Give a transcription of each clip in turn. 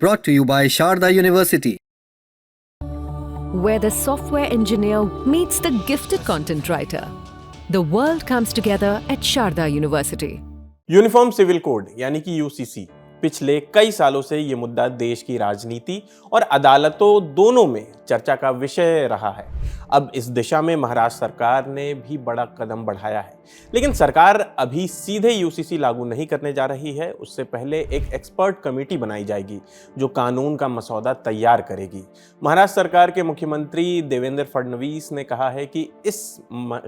Brought to you by Sharda University. Where the software engineer meets the gifted content writer. The world comes together at Sharda University. Uniform civil code यानी कि UCC पिछले कई सालों से ये मुद्दा देश की राजनीति और अदालतों दोनों में चर्चा का विषय रहा है। अब इस दिशा में महाराष्ट्र सरकार ने भी बड़ा कदम बढ़ाया है, लेकिन सरकार अभी सीधे यूसीसी लागू नहीं करने जा रही है। उससे पहले एक एक्सपर्ट कमेटी बनाई जाएगी जो कानून का मसौदा तैयार करेगी। महाराष्ट्र सरकार के मुख्यमंत्री देवेंद्र फडणवीस ने कहा है कि इस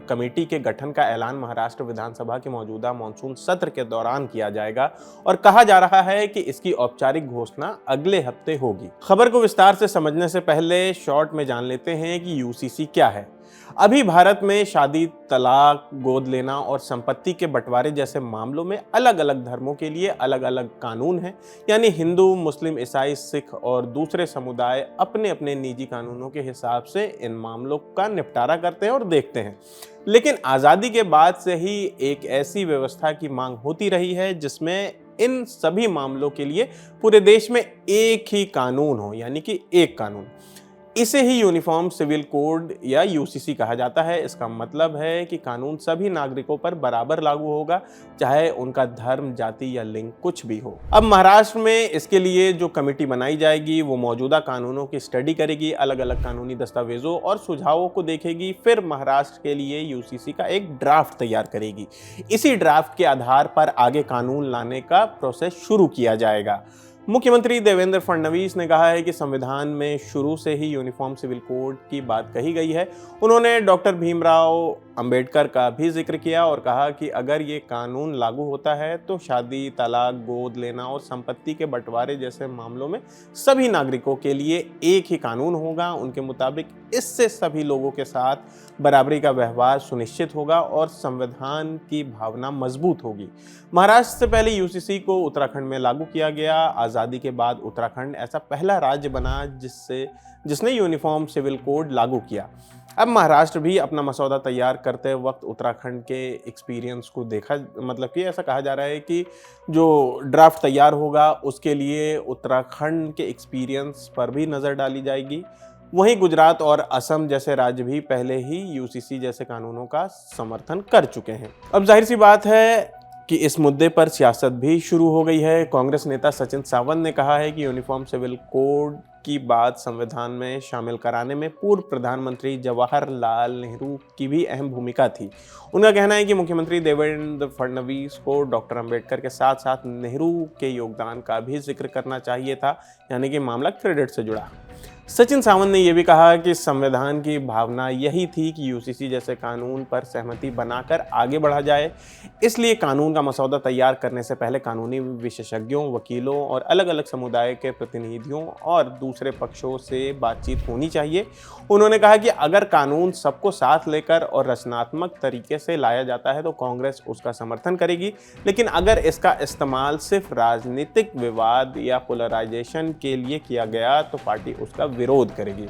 कमेटी के गठन का ऐलान महाराष्ट्र विधानसभा के मौजूदा मानसून सत्र के दौरान किया जाएगा और कहा जा रहा है कि इसकी औपचारिक घोषणा अगले हफ्ते होगी। खबर को विस्तार से समझने से पहले शॉर्ट में जान लेते हैं कि यूसीसी क्या है। अभी भारत में शादी, तलाक, गोद लेना और संपत्ति के बंटवारे जैसे मामलों में अलग अलग धर्मों के लिए अलग अलग कानून हैं। यानी हिंदू, मुस्लिम, ईसाई, सिख और दूसरे समुदाय अपने अपने निजी कानूनों के हिसाब से इन मामलों का निपटारा करते हैं और देखते हैं। लेकिन आज़ादी के बाद से ही एक ऐसी व्यवस्था की मांग होती रही है जिसमें इन सभी मामलों के लिए पूरे देश में एक ही कानून हो, यानी कि एक कानून। इसे ही यूनिफॉर्म सिविल कोड या यूसीसी कहा जाता है। इसका मतलब है कि कानून सभी नागरिकों पर बराबर लागू होगा, चाहे उनका धर्म, जाति या लिंग कुछ भी हो। अब महाराष्ट्र में इसके लिए जो कमेटी बनाई जाएगी वो मौजूदा कानूनों की स्टडी करेगी, अलग अलग कानूनी दस्तावेजों और सुझावों को देखेगी, फिर महाराष्ट्र के लिए यूसीसी का एक ड्राफ्ट तैयार करेगी। इसी ड्राफ्ट के आधार पर आगे कानून लाने का प्रोसेस शुरू किया जाएगा। मुख्यमंत्री देवेंद्र फडणवीस ने कहा है कि संविधान में शुरू से ही यूनिफॉर्म सिविल कोड की बात कही गई है। उन्होंने डॉक्टर भीमराव अंबेडकर का भी जिक्र किया और कहा कि अगर ये कानून लागू होता है तो शादी, तलाक, गोद लेना और संपत्ति के बंटवारे जैसे मामलों में सभी नागरिकों के लिए एक ही कानून होगा। उनके मुताबिक इससे सभी लोगों के साथ बराबरी का व्यवहार सुनिश्चित होगा और संविधान की भावना मजबूत होगी। महाराष्ट्र से पहले यूसीसी को उत्तराखंड में लागू किया गया। आज़ादी के बाद उत्तराखंड ऐसा पहला राज्य बना जिसने यूनिफॉर्म सिविल कोड लागू किया। अब महाराष्ट्र भी अपना मसौदा तैयार करते वक्त उत्तराखंड के एक्सपीरियंस को देखा, मतलब कि ऐसा कहा जा रहा है कि जो ड्राफ्ट तैयार होगा उसके लिए उत्तराखंड के एक्सपीरियंस पर भी नज़र डाली जाएगी। वहीं गुजरात और असम जैसे राज्य भी पहले ही यूसीसी जैसे कानूनों का समर्थन कर चुके हैं। अब जाहिर सी बात है कि इस मुद्दे पर सियासत भी शुरू हो गई है। कांग्रेस नेता सचिन सावंत ने कहा है कि यूनिफॉर्म सिविल कोड की बात संविधान में शामिल कराने में पूर्व प्रधानमंत्री जवाहरलाल नेहरू की भी अहम भूमिका थी। उनका कहना है कि मुख्यमंत्री देवेंद्र फडणवीस को डॉक्टर अंबेडकर के साथ साथ नेहरू के योगदान का भी जिक्र करना चाहिए था, यानी कि मामला क्रेडिट से जुड़ा। सचिन सावंत ने यह भी कहा कि संविधान की भावना यही थी कि यूसीसी जैसे कानून पर सहमति बनाकर आगे बढ़ा जाए। इसलिए कानून का मसौदा तैयार करने से पहले कानूनी विशेषज्ञों, वकीलों और अलग अलग समुदाय के प्रतिनिधियों और दूसरे पक्षों से बातचीत होनी चाहिए। उन्होंने कहा कि अगर कानून सबको साथ लेकर और रचनात्मक तरीके से लाया जाता है तो कांग्रेस उसका समर्थन करेगी, लेकिन अगर इसका इस्तेमाल सिर्फ राजनीतिक विवाद या पोलराइजेशन के लिए किया गया तो पार्टी उसका विरोध करेगी।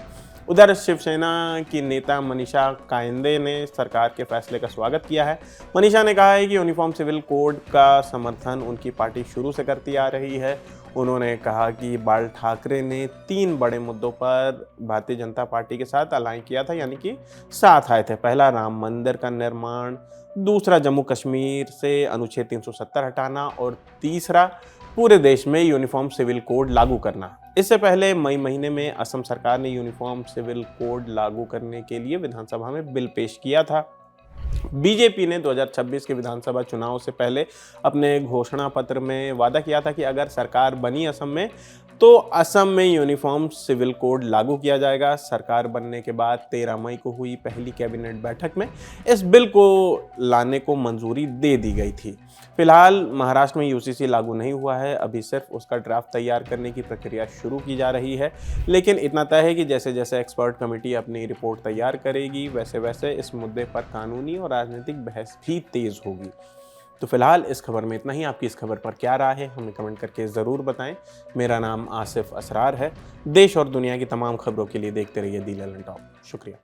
उधर शिवसेना की नेता मनीषा कायंदे ने सरकार के फैसले का स्वागत किया है। मनीषा ने कहा है कि यूनिफॉर्म सिविल कोड का समर्थन उनकी पार्टी शुरू से करती आ रही है। उन्होंने कहा कि बाल ठाकरे ने 3 बड़े मुद्दों पर भारतीय जनता पार्टी के साथ अलाइन किया था, यानी कि साथ आए थे। पहला राम मंदिर का निर्माण, दूसरा जम्मू कश्मीर से अनुच्छेद 370 हटाना और तीसरा पूरे देश में यूनिफॉर्म सिविल कोड लागू करना। इससे पहले मई महीने में असम सरकार ने यूनिफॉर्म सिविल कोड लागू करने के लिए विधानसभा में बिल पेश किया था। बीजेपी ने 2026 के विधानसभा चुनाव से पहले अपने घोषणा पत्र में वादा किया था कि अगर सरकार बनी असम में तो असम में यूनिफॉर्म सिविल कोड लागू किया जाएगा। सरकार बनने के बाद 13 मई को हुई पहली कैबिनेट बैठक में इस बिल को लाने को मंजूरी दे दी गई थी। फिलहाल महाराष्ट्र में यूसीसी लागू नहीं हुआ है, अभी सिर्फ उसका ड्राफ्ट तैयार करने की प्रक्रिया शुरू की जा रही है। लेकिन इतना तय है कि जैसे जैसे एक्सपर्ट कमेटी अपनी रिपोर्ट तैयार करेगी वैसे वैसे इस मुद्दे पर कानूनी और राजनीतिक बहस भी तेज होगी। तो फिलहाल इस खबर में इतना ही। आपकी इस खबर पर क्या राय है हमें कमेंट करके ज़रूर बताएं। मेरा नाम आसिफ असरार है। देश और दुनिया की तमाम खबरों के लिए देखते रहिए दी ललन टॉप। शुक्रिया।